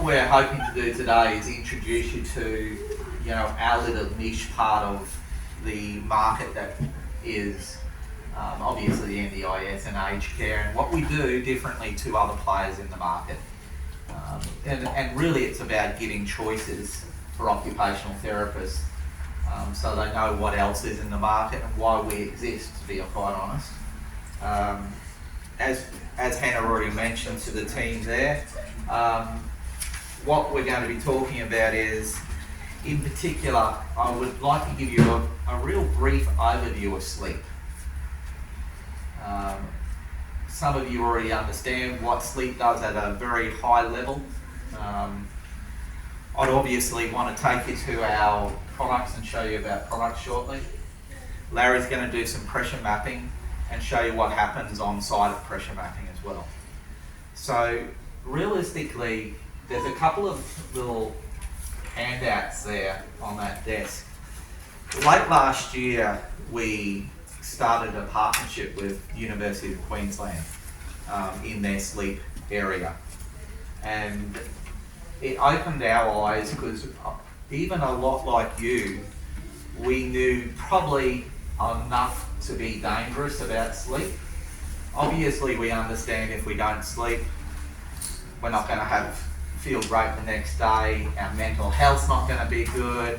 we're hoping to do today is introduce you to, our little niche part of the market that is obviously the NDIS and aged care, and what we do differently to other players in the market. And really it's about giving choices for occupational therapists so they know what else is in the market and why we exist, to be quite honest. As Hannah already mentioned to the team there, what we're going to be talking about is, in particular, I would like to give you a real brief overview of sleep. Some of you already understand what sleep does at a very high level. I'd obviously want to take you to our products and show you about products shortly. Larry's going to do some pressure mapping and show you what happens on site of pressure mapping as well. So realistically, there's a couple of little handouts there on that desk. Late last year, we started a partnership with University of Queensland in their sleep area. And it opened our eyes because even a lot like you, we knew probably enough to be dangerous about sleep. Obviously, we understand if we don't sleep, we're not going to feel great the next day, our mental health's not going to be good,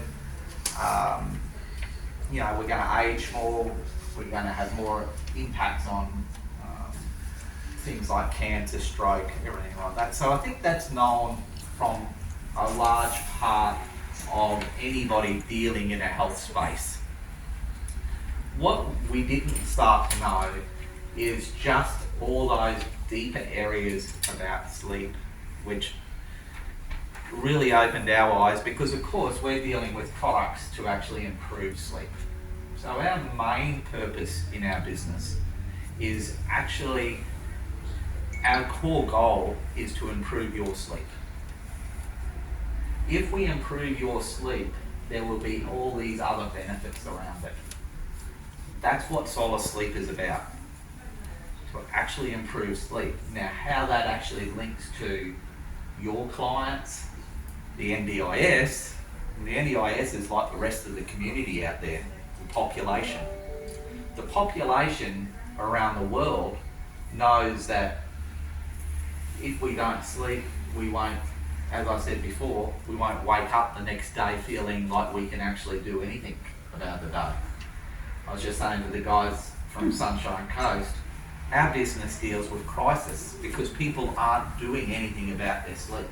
we're going to age more, we're going to have more impacts on things like cancer, stroke, everything like that. So I think that's known from a large part of anybody dealing in a health space. What we didn't start to know is just all those deeper areas about sleep, which really opened our eyes, because of course we're dealing with products to actually improve sleep. So our main purpose in our business is actually, our core goal is to improve your sleep. If we improve your sleep, there will be all these other benefits around it. That's what Solace Sleep is about, to actually improve sleep. Now, how that actually links to your clients, the NDIS, and the NDIS is like the rest of the community out there, the population. The population around the world knows that if we don't sleep, we won't, as I said before, we won't wake up the next day feeling like we can actually do anything about the day. I was just saying to the guys from Sunshine Coast, our business deals with crisis because people aren't doing anything about their sleep.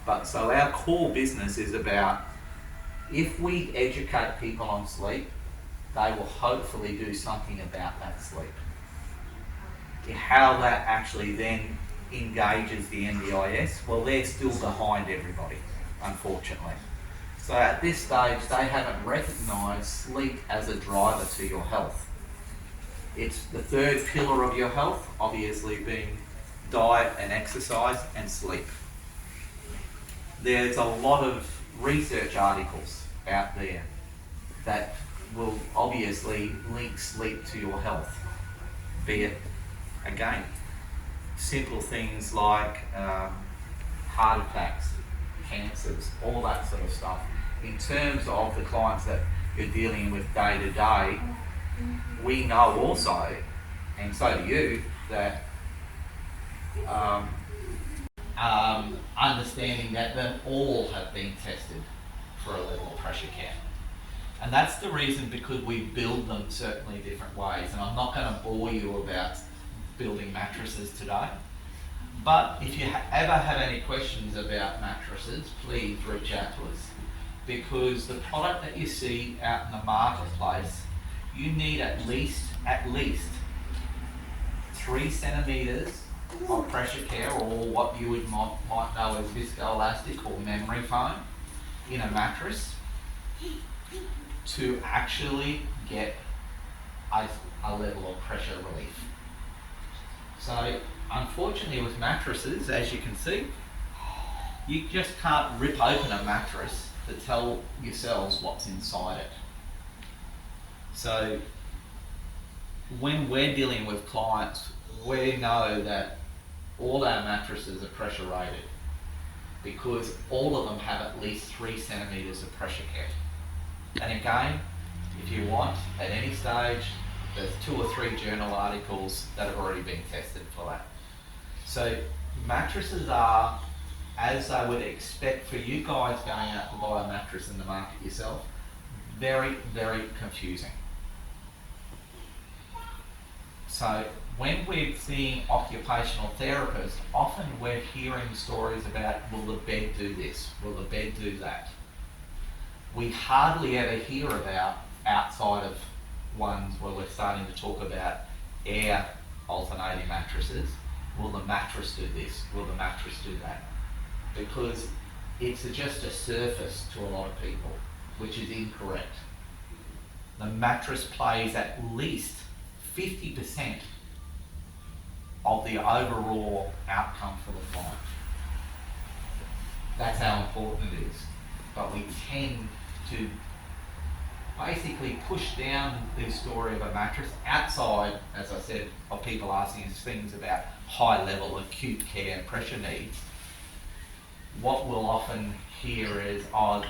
But so our core business is about, if we educate people on sleep, they will hopefully do something about that sleep. How that actually then engages the NDIS, well, they're still behind everybody, unfortunately. So at this stage, they haven't recognised sleep as a driver to your health. It's the third pillar of your health, obviously being diet and exercise and sleep. There's a lot of research articles out there that will obviously link sleep to your health, be it, again, simple things like heart attacks, cancers, all that sort of stuff. In terms of the clients that you're dealing with day to day, we know also, and so do you, that understanding that they all have been tested for a level of pressure care. And that's the reason, because we build them certainly different ways. And I'm not going to bore you about building mattresses today. But if you ever have any questions about mattresses, please reach out to us. Because the product that you see out in the marketplace, you need at least 3 centimetres of pressure care, or what you might know as viscoelastic or memory foam in a mattress, to actually get a level of pressure relief. So unfortunately with mattresses, as you can see, you just can't rip open a mattress to tell yourselves what's inside it. So when we're dealing with clients, we know that all our mattresses are pressure rated, because all of them have at least 3 centimetres of pressure care. And again, if you want, at any stage, there's 2 or 3 journal articles that have already been tested for that. So mattresses are, as I would expect for you guys going out to buy a mattress in the market yourself, very, very confusing. So when we're seeing occupational therapists, often we're hearing stories about, will the bed do this? Will the bed do that? We hardly ever hear about, outside of ones where we're starting to talk about air alternating mattresses, will the mattress do this? Will the mattress do that? Because it's just a surface to a lot of people, which is incorrect. The mattress plays at least 50% of the overall outcome for the client. That's how important it is. But we tend to basically push down the story of a mattress outside, as I said, of people asking us things about high level acute care pressure needs. What we'll often hear is, oh,